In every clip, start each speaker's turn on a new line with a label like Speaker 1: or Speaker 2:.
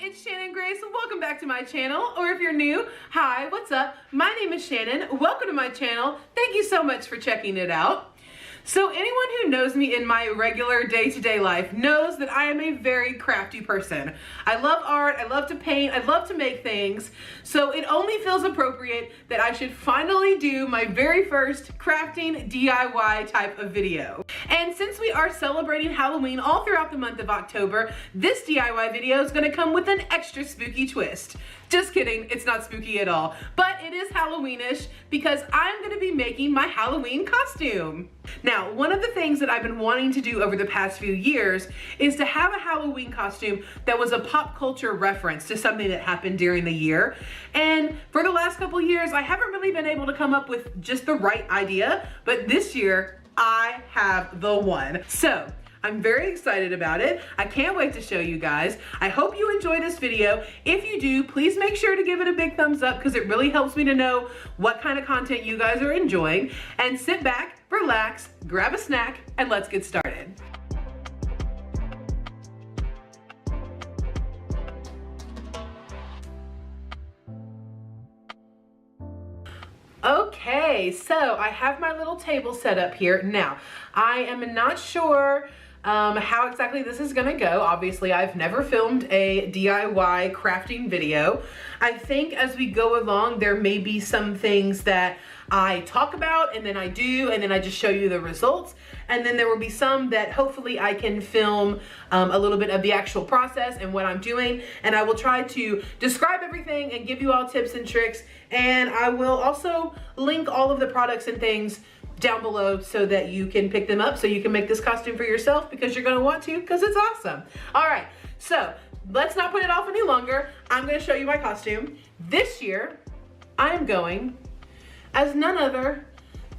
Speaker 1: it's Shannon Grace. Welcome back to my channel. Or if you're new, hi, what's up? My name is Shannon. Welcome to my channel. Thank you so much for checking it out. So anyone who knows me in my regular day-to-day life knows that I am a very crafty person. I love art, I love to paint, I love to make things. So it only feels appropriate that I should finally do my very first crafting DIY type of video. And since we are celebrating Halloween all throughout the month of October, this DIY video is gonna come with an extra spooky twist. Just kidding, it's not spooky at all, but it is Halloweenish because I'm gonna be making my Halloween costume. Now, one of the things that I've been wanting to do over the past few years is to have a Halloween costume that was a pop culture reference to something that happened during the year. And for the last couple years, I haven't really been able to come up with just the right idea, but this year, I have the one. So, I'm very excited about it. I can't wait to show you guys. I hope you enjoy this video. If you do, please make sure to give it a big thumbs up because it really helps me to know what kind of content you guys are enjoying. And sit back, relax, grab a snack, and let's get started. Okay, so I have my little table set up here. Now, I am not sure how exactly this is gonna go. Obviously, I've never filmed a DIY crafting video. I think as we go along, there may be some things that I talk about and then I do, and then I just show you the results. And then there will be some that hopefully I can film a little bit of the actual process and what I'm doing. And I will try to describe everything and give you all tips and tricks. And I will also link all of the products and things down below so that you can pick them up so you can make this costume for yourself because you're gonna want to because it's awesome. All right, so let's not put it off any longer. I'm gonna show you my costume. This year, I'm going as none other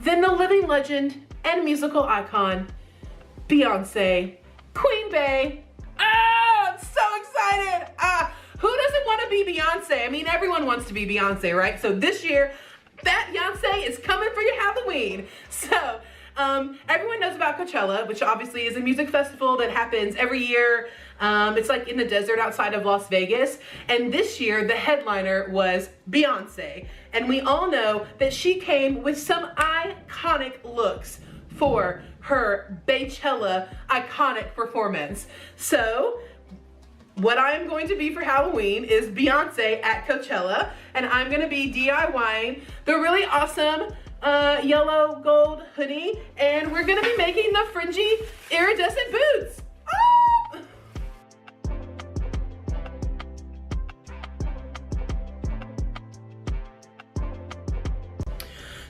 Speaker 1: than the living legend and musical icon, Beyonce, Queen Bey. I'm so excited. Who doesn't want to be Beyonce? I mean, everyone wants to be Beyonce, right? So this year, that Beyonce is coming for your Halloween. So everyone knows about Coachella, which obviously is a music festival that happens every year. It's like in the desert outside of Las Vegas. And this year, the headliner was Beyonce. And we all know that she came with some iconic looks for her Coachella iconic performance. So what I'm going to be for Halloween is Beyonce at Coachella, and I'm gonna be DIYing the really awesome yellow gold hoodie, and we're gonna be making the fringy iridescent boots. Ah!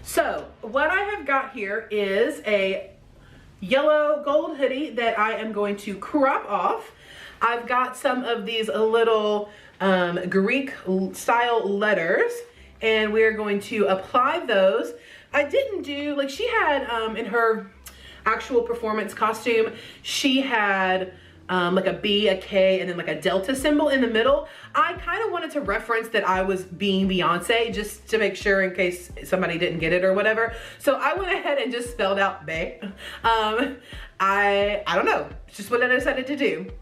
Speaker 1: So what I have got here is a yellow gold hoodie that I am going to crop off. I've got some of these little Greek style letters, and we're going to apply those. I didn't do, like she had in her actual performance costume, she had like a B, a K, and then like a delta symbol in the middle. I kind of wanted to reference that I was being Beyonce just to make sure in case somebody didn't get it or whatever. So I went ahead and just spelled out Bey. I don't know, it's just what I decided to do.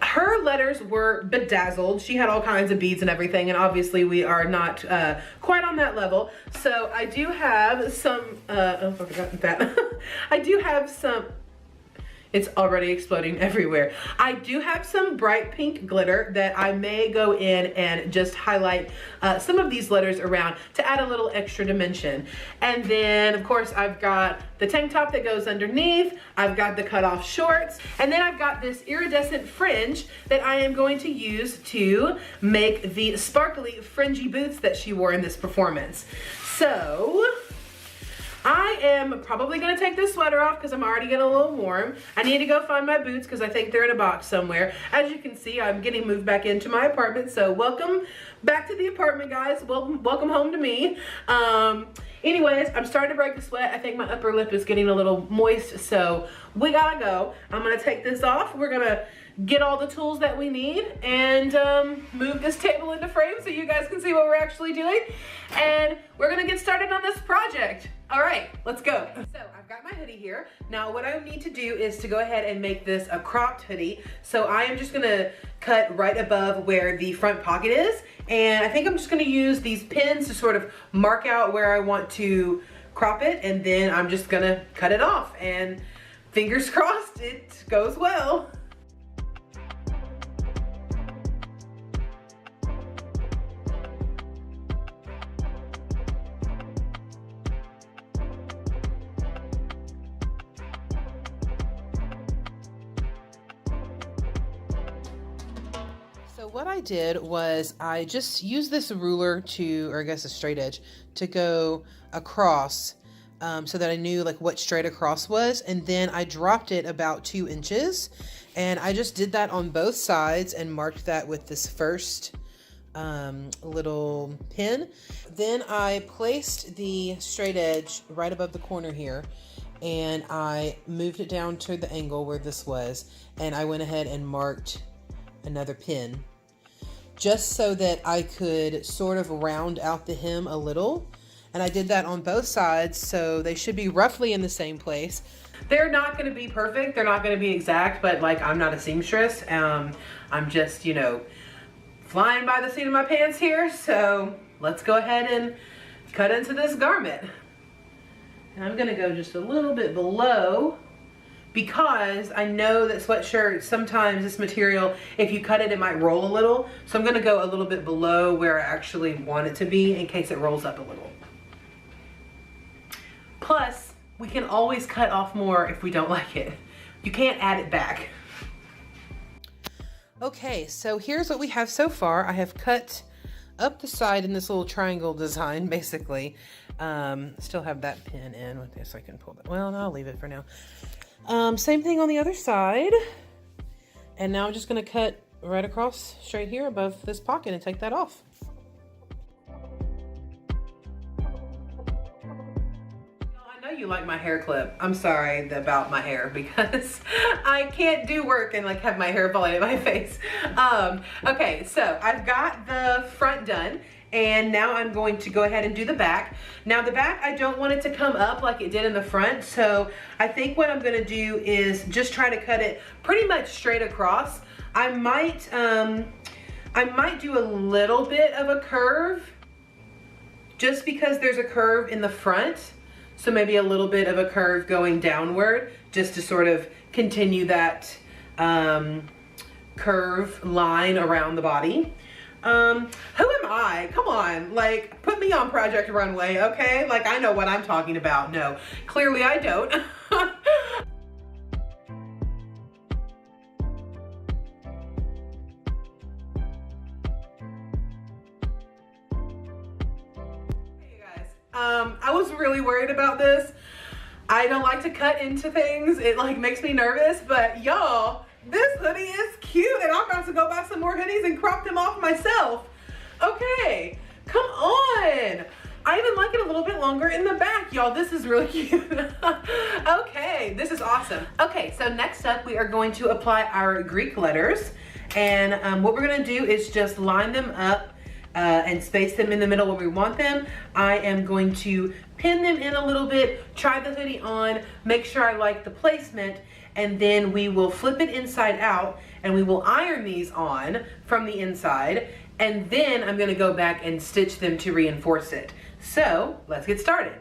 Speaker 1: Her letters were bedazzled. She had all kinds of beads and everything, and obviously we are not quite on that level. So I do have some, oh, I forgot that. I do have some, it's already exploding everywhere. I do have some bright pink glitter that I may go in and just highlight some of these letters around to add a little extra dimension. And then of course I've got the tank top that goes underneath. I've got the cutoff shorts. And then I've got this iridescent fringe that I am going to use to make the sparkly fringy boots that she wore in this performance. So I am probably gonna take this sweater off because I'm already getting a little warm. I need to go find my boots because I think they're in a box somewhere. As you can see, I'm getting moved back into my apartment. So welcome back to the apartment, guys. Welcome home to me. Anyways, I'm starting to break a sweat. I think my upper lip is getting a little moist, so we gotta go. I'm gonna take this off. We're gonna get all the tools that we need and move this table into frame so you guys can see what we're actually doing. And we're gonna get started on this project. All right, let's go. So I've got got my hoodie here. Now what I need to do is to go ahead and make this a cropped hoodie. So I am just gonna cut right above where the front pocket is. And I think I'm just gonna use these pins to sort of mark out where I want to crop it. And then I'm just gonna cut it off. And fingers crossed it goes well. So what I did was I just used this ruler to, or I guess a straight edge, to go across so that I knew like what straight across was. And then I dropped it about 2 inches. And I just did that on both sides and marked that with this first little pin. Then I placed the straight edge right above the corner here. And I moved it down to the angle where this was. And I went ahead and marked another pin just so that I could sort of round out the hem a little. And I did that on both sides, so they should be roughly in the same place. They're not gonna be perfect, they're not gonna be exact, but like I'm not a seamstress. I'm just, you know, flying by the seat of my pants here. So let's go ahead and cut into this garment. And I'm gonna go just a little bit below, because I know that sweatshirts, sometimes this material, if you cut it, it might roll a little. So I'm gonna go a little bit below where I actually want it to be in case it rolls up a little. Plus, we can always cut off more if we don't like it. You can't add it back. Okay, so here's what we have so far. I have cut up the side in this little triangle design, basically. Still have that pin in with this, so I can pull that. Well, no, I'll leave it for now. Same thing on the other side. And now I'm just gonna cut right across straight here above this pocket and take that off. I know you like my hair clip. I'm sorry about my hair because I can't do work and like have my hair falling in my face. Okay, so I've got the front done. And now I'm going to go ahead and do the back. Now the back, I don't want it to come up like it did in the front. So I think what I'm gonna do is just try to cut it pretty much straight across. I might do a little bit of a curve just because there's a curve in the front. So maybe a little bit of a curve going downward just to sort of continue that curve line around the body. Who am I? Come on, like, put me on Project Runway, okay? Like, I know what I'm talking about. No, clearly I don't. Hey guys, I was really worried about this. I don't like to cut into things. It like makes me nervous, but y'all, this hoodie is cute and I'm about to go buy some more hoodies and crop them off myself. Okay, come on. I even like it a little bit longer in the back, y'all. This is really cute. Okay, this is awesome. Okay, so next up we are going to apply our Greek letters. And what we're gonna do is just line them up and space them in the middle where we want them. I am going to pin them in a little bit, try the hoodie on, make sure I like the placement, and then we will flip it inside out and we will iron these on from the inside, and then I'm gonna go back and stitch them to reinforce it. So let's get started.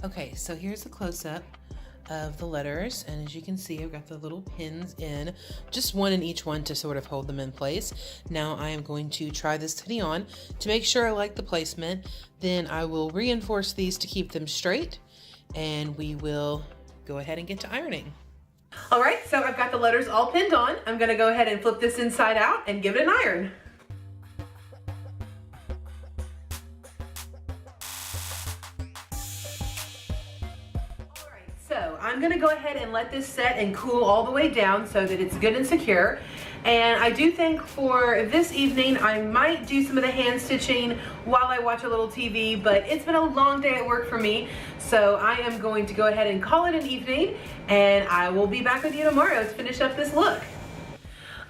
Speaker 1: Okay, so here's a close-up of the letters, and as you can see, I've got the little pins in, just one in each one to sort of hold them in place. Now I am going to try this hoodie on to make sure I like the placement. Then I will reinforce these to keep them straight, and we will go ahead and get to ironing. All right, so I've got the letters all pinned on. I'm gonna go ahead and flip this inside out and give it an iron. So I'm gonna go ahead and let this set and cool all the way down so that it's good and secure. And I do think for this evening I might do some of the hand stitching while I watch a little TV, but it's been a long day at work for me, so I am going to go ahead and call it an evening, and I will be back with you tomorrow to finish up this look.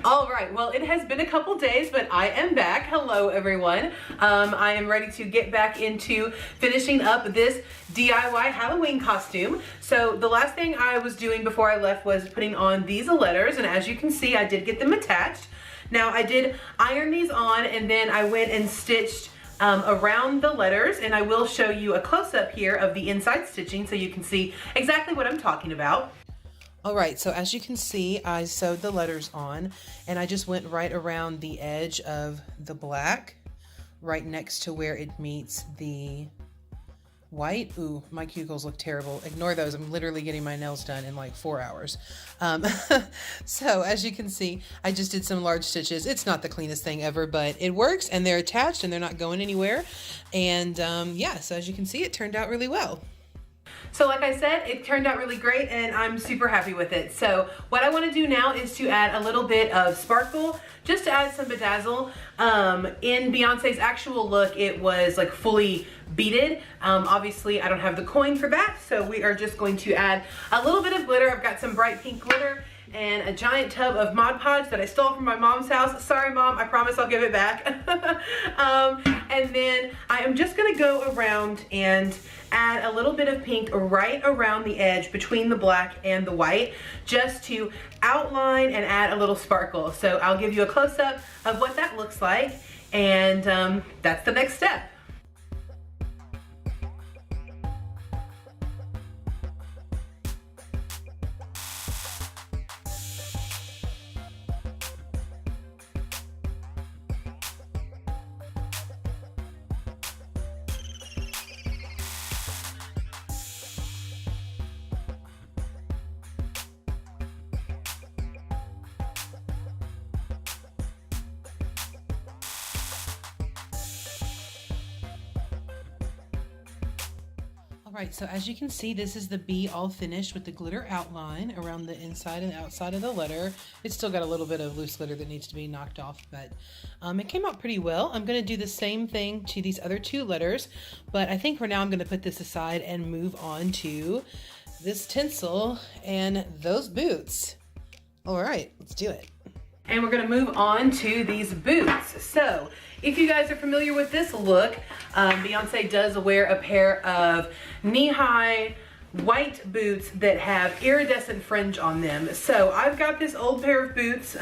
Speaker 1: All right, well, it has been a couple days, but I am back. Hello, everyone. I am ready to get back into finishing up this DIY Halloween costume. So the last thing I was doing before I left was putting on these letters, and as you can see, I did get them attached. Now, I did iron these on, and then I went and stitched around the letters, and I will show you a close-up here of the inside stitching so you can see exactly what I'm talking about. All right, so as you can see, I sewed the letters on, and I just went right around the edge of the black, right next to where it meets the white. Ooh, my cuticles look terrible. Ignore those. I'm literally getting my nails done in like 4 hours. So as you can see, I just did some large stitches. It's not the cleanest thing ever, but it works, and they're attached, and they're not going anywhere. And yeah, so as you can see, it turned out really well. So like I said, it turned out really great, and I'm super happy with it. So what I want to do now is to add a little bit of sparkle, just to add some bedazzle. In Beyonce's actual look, it was like fully beaded. Obviously, I don't have the coin for that, so we are just going to add a little bit of glitter. I've got some bright pink glitter and a giant tub of Mod Podge that I stole from my mom's house. Sorry, Mom, I promise I'll give it back. And then I am just gonna go around and add a little bit of pink right around the edge between the black and the white, just to outline and add a little sparkle. So I'll give you a close-up of what that looks like, and that's the next step. Alright, so as you can see, this is the B all finished with the glitter outline around the inside and outside of the letter. It's still got a little bit of loose glitter that needs to be knocked off, but it came out pretty well. I'm going to do the same thing to these other two letters, but I think for now I'm going to put this aside and move on to this tinsel and those boots. Alright, let's do it. And we're going to move on to these boots. So if you guys are familiar with this look, Beyonce does wear a pair of knee-high white boots that have iridescent fringe on them. So I've got this old pair of boots.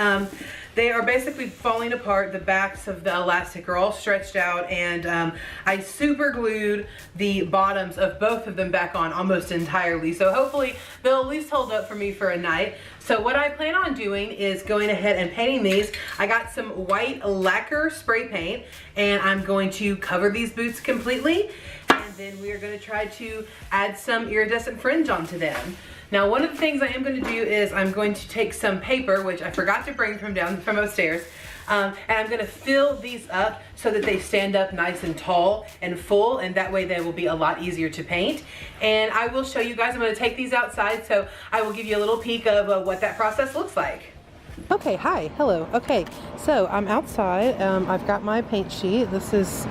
Speaker 1: They are basically falling apart. The backs of the elastic are all stretched out, and I super glued the bottoms of both of them back on almost entirely. So hopefully they'll at least hold up for me for a night. So what I plan on doing is going ahead and painting these. I got some white lacquer spray paint, and I'm going to cover these boots completely, and then we are going to try to add some iridescent fringe onto them. Now, one of the things I am going to do is I'm going to take some paper, which I forgot to bring from upstairs, and I'm going to fill these up so that they stand up nice and tall and full, and that way they will be a lot easier to paint. And I will show you guys. I'm going to take these outside, so I will give you a little peek of what that process looks like. Okay, hi, hello. Okay, so I'm outside. I've got my paint sheet. This is,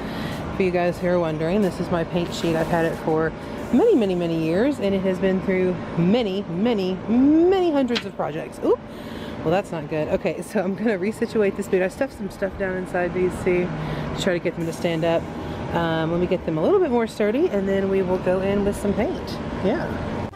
Speaker 1: for you guys who are wondering, this is my paint sheet. I've had it for many years, and it has been through many hundreds of projects. Oop. Well, that's not good. Okay, so I'm gonna resituate this boot. I stuffed some stuff down inside these too to try to get them to stand up. Let me get them a little bit more sturdy, and then we will go in with some paint. Yeah.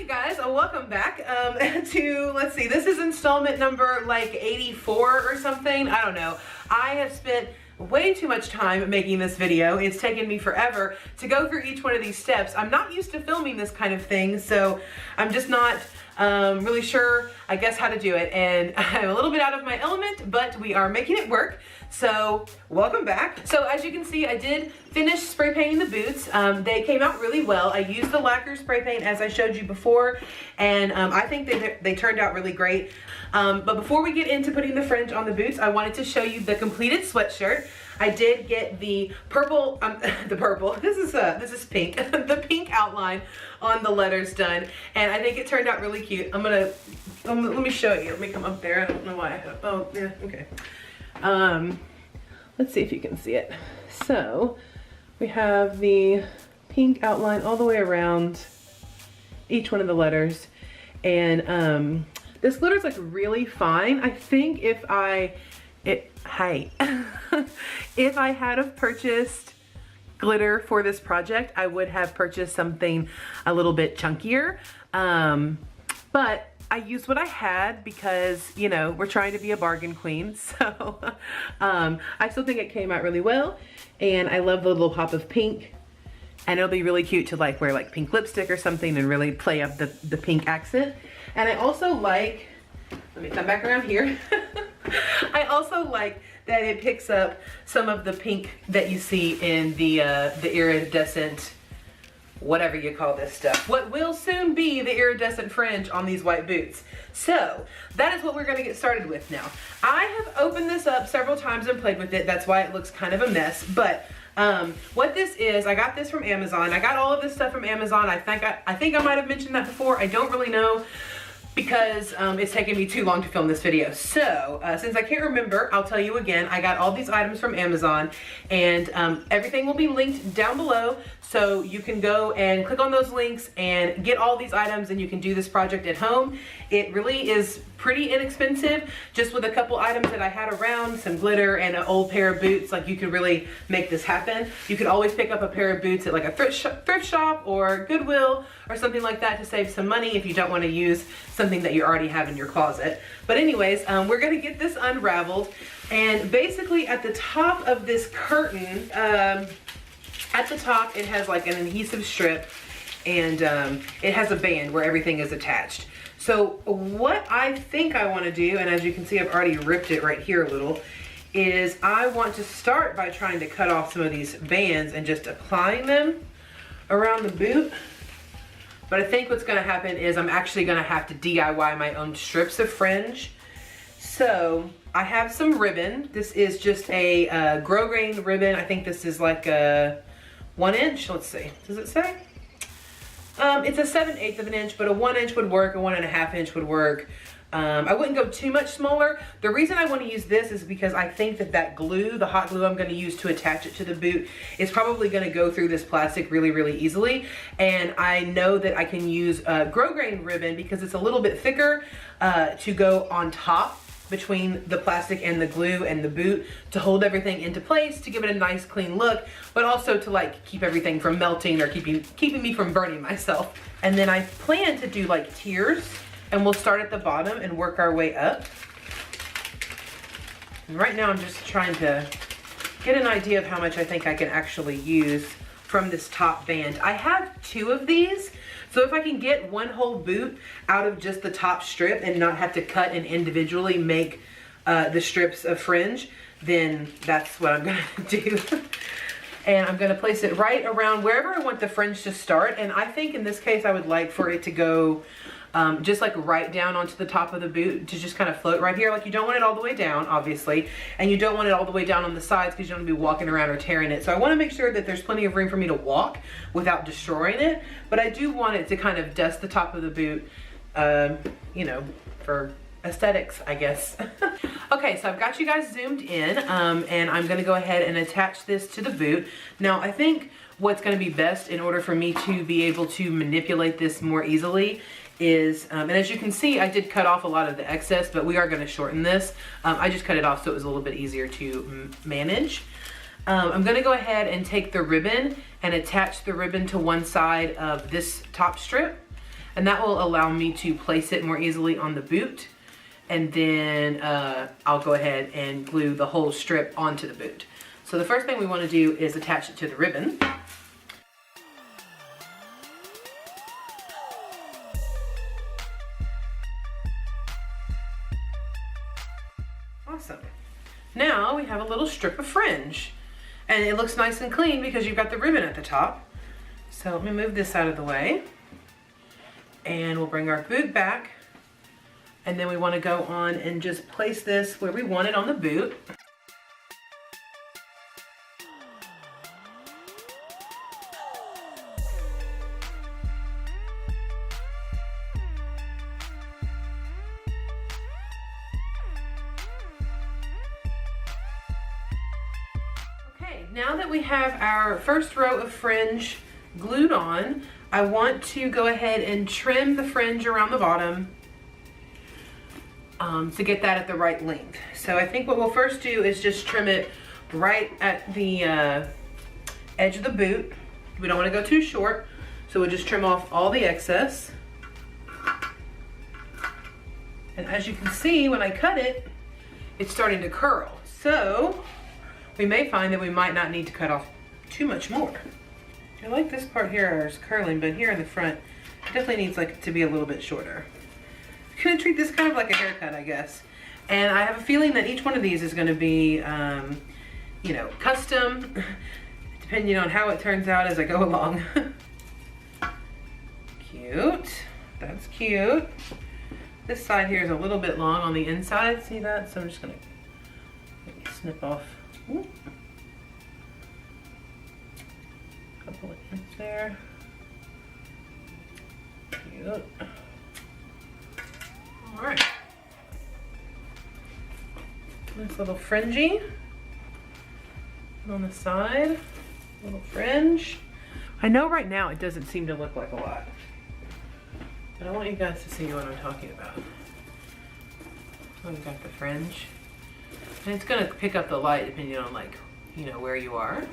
Speaker 1: Guys, welcome back to, let's see, this is installment number like 84 or something. I don't know. I have spent way too much time making this video. It's taken me forever to go through each one of these steps. I'm not used to filming this kind of thing, so I'm just not really sure, I guess, how to do it. And I'm a little bit out of my element, but we are making it work. So welcome back. So as you can see, I did finish spray painting the boots. They came out really well. I used the lacquer spray paint as I showed you before, and I think they turned out really great. But before we get into putting the fringe on the boots, I wanted to show you the completed sweatshirt. I did get the purple, the purple, this is pink, the pink outline on the letters done, and I think it turned out really cute. Let me show you. Let me come up there. I don't know why I have, oh yeah, okay. Let's see if you can see it. So we have the pink outline all the way around each one of the letters, and this glitter is like really fine. I think if I had have purchased glitter for this project, I would have purchased something a little bit chunkier, but I used what I had because, you know, we're trying to be a bargain queen. So I still think it came out really well, and I love the little pop of pink, and it'll be really cute to like wear like pink lipstick or something and really play up the pink accent. And I also like, let me come back around here. I also like that it picks up some of the pink that you see in the iridescent, whatever you call this stuff. What will soon be the iridescent fringe on these white boots. So that is what we're gonna get started with now. I have opened this up several times and played with it. That's why it looks kind of a mess. But what this is, I got this from Amazon. I got all of this stuff from Amazon. I think I might have mentioned that before. I don't really know, because it's taken me too long to film this video. So since I can't remember, I'll tell you again. I got all these items from Amazon, and everything will be linked down below, so you can go and click on those links and get all these items, and you can do this project at home. It really is pretty inexpensive. Just with a couple items that I had around, some glitter and an old pair of boots, like you could really make this happen. You could always pick up a pair of boots at like a thrift shop or Goodwill or something like that to save some money if you don't want to use something that you already have in your closet. But anyways, we're gonna get this unraveled, and basically at the top of this curtain, at the top it has like an adhesive strip, and it has a band where everything is attached. So what I think I want to do, and as you can see I've already ripped it right here a little, is I want to start by trying to cut off some of these bands and just applying them around the boot. But I think what's going to happen is I'm actually going to have to DIY my own strips of fringe. So I have some ribbon. This is just a grosgrain ribbon. I think this is like a 1 inch. Let's see. Does it say? It's a 7/8 of an inch, but a 1 inch would work. A 1.5 inch would work. I wouldn't go too much smaller. The reason I want to use this is because I think that glue, the hot glue I'm going to use to attach it to the boot, is probably going to go through this plastic really, really easily. And I know that I can use grosgrain ribbon because it's a little bit thicker to go on top between the plastic and the glue and the boot to hold everything into place, to give it a nice clean look, but also to like keep everything from melting or keeping me from burning myself. And then I plan to do like tiers, and we'll start at the bottom and work our way up. And right now I'm just trying to get an idea of how much I think I can actually use from this top band. I have 2 of these, so if I can get one whole boot out of just the top strip and not have to cut and individually make the strips of fringe, then that's what I'm gonna do. And I'm gonna place it right around wherever I want the fringe to start. And I think in this case I would like for it to go just like right down onto the top of the boot, to just kind of float right here. Like, you don't want it all the way down, obviously, and you don't want it all the way down on the sides because you don't want to be walking around or tearing it. So I want to make sure that there's plenty of room for me to walk without destroying it, but I do want it to kind of dust the top of the boot, you know, for aesthetics, I guess. Okay, so I've got you guys zoomed in, and I'm gonna go ahead and attach this to the boot. Now, I think what's gonna be best in order for me to be able to manipulate this more easily is, and as you can see, I did cut off a lot of the excess, but we are gonna shorten this. I just cut it off so it was a little bit easier to manage. I'm gonna go ahead and take the ribbon and attach the ribbon to one side of this top strip, and that will allow me to place it more easily on the boot. And then I'll go ahead and glue the whole strip onto the boot. So the first thing we want to do is attach it to the ribbon. Awesome. Now we have a little strip of fringe, and it looks nice and clean because you've got the ribbon at the top. So let me move this out of the way, and we'll bring our boot back. And then we want to go on and just place this where we want it on the boot. Now that we have our first row of fringe glued on, I want to go ahead and trim the fringe around the bottom to get that at the right length. So I think what we'll first do is just trim it right at the edge of the boot. We don't want to go too short, so we'll just trim off all the excess. And as you can see, when I cut it, it's starting to curl. So we may find that we might not need to cut off too much more. I like this part here is curling, but here in the front, it definitely needs like to be a little bit shorter. I'm gonna treat this kind of like a haircut, I guess. And I have a feeling that each one of these is gonna be, you know, custom, depending on how it turns out as I go along. Cute, that's cute. This side here is a little bit long on the inside, see that? So I'm just gonna snip off a couple of inches there. Cute. All right. Nice little fringy on the side, little fringe. I know right now it doesn't seem to look like a lot, but I want you guys to see what I'm talking about. So we've got the fringe, and it's gonna pick up the light depending on, like, you know, where you are.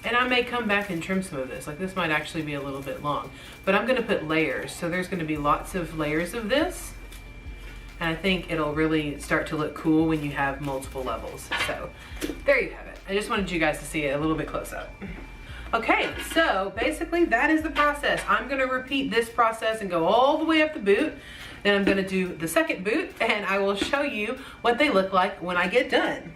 Speaker 1: And I may come back and trim some of this. Like, this might actually be a little bit long, but I'm gonna put layers. So there's gonna be lots of layers of this. And I think it'll really start to look cool when you have multiple levels. So there you have it. I just wanted you guys to see it a little bit close up. Okay, so basically that is the process. I'm gonna repeat this process and go all the way up the boot. Then I'm gonna do the second boot, and I will show you what they look like when I get done.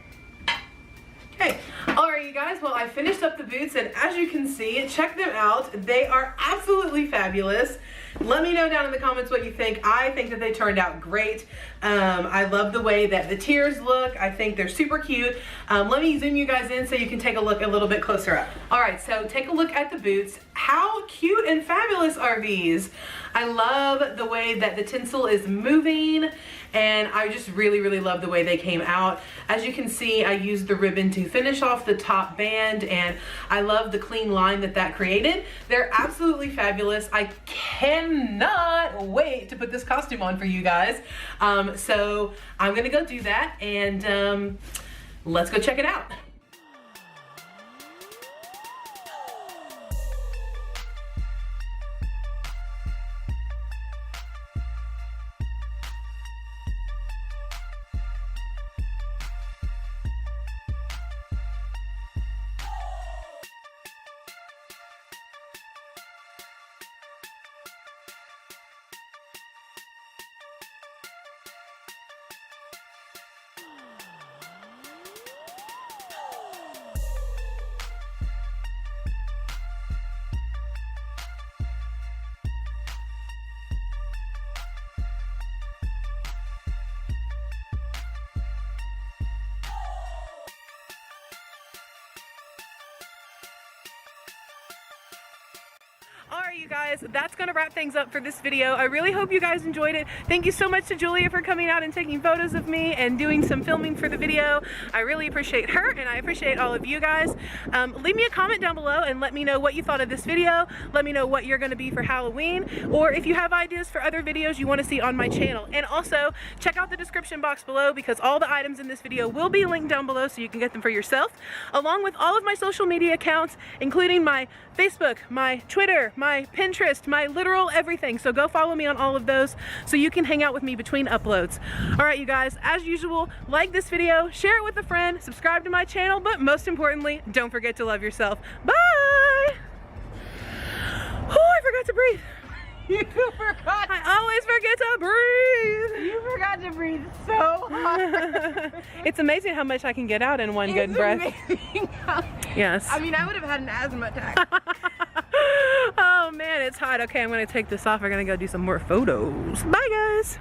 Speaker 1: Okay, all right, you guys, well, I finished up the boots, and as you can see, check them out. They are absolutely fabulous. Let me know down in the comments what you think. I think that they turned out great. I love the way that the tiers look. I think they're super cute. Let me zoom you guys in so you can take a look a little bit closer up. All right, so take a look at the boots. How cute and fabulous are these? I love the way that the tinsel is moving, and I just really, really love the way they came out. As you can see, I used the ribbon to finish off the top band, and I love the clean line that that created. They're absolutely fabulous. I cannot wait to put this costume on for you guys. So I'm gonna go do that, and let's go check it out. Alright, you guys, that's gonna wrap things up for this video. I really hope you guys enjoyed it. Thank you so much to Julia for coming out and taking photos of me and doing some filming for the video. I really appreciate her, and I appreciate all of you guys. Leave me a comment down below and let me know what you thought of this video. Let me know what you're gonna be for Halloween, or if you have ideas for other videos you want to see on my channel. And also check out the description box below, because all the items in this video will be linked down below so you can get them for yourself, along with all of my social media accounts, including my Facebook, my Twitter, my Pinterest, my literal everything. So go follow me on all of those so you can hang out with me between uploads. All right, you guys, as usual, like this video, share it with a friend, subscribe to my channel, but most importantly, don't forget to love yourself. Bye! Oh, I forgot to breathe.
Speaker 2: You forgot.
Speaker 1: I always forget to breathe.
Speaker 2: You forgot to breathe so hard.
Speaker 1: It's amazing how much I can get out in one good breath. Yes.
Speaker 2: I mean, I would have had an asthma attack.
Speaker 1: Oh man, it's hot. Okay, I'm gonna take this off. We're gonna go do some more photos. Bye guys.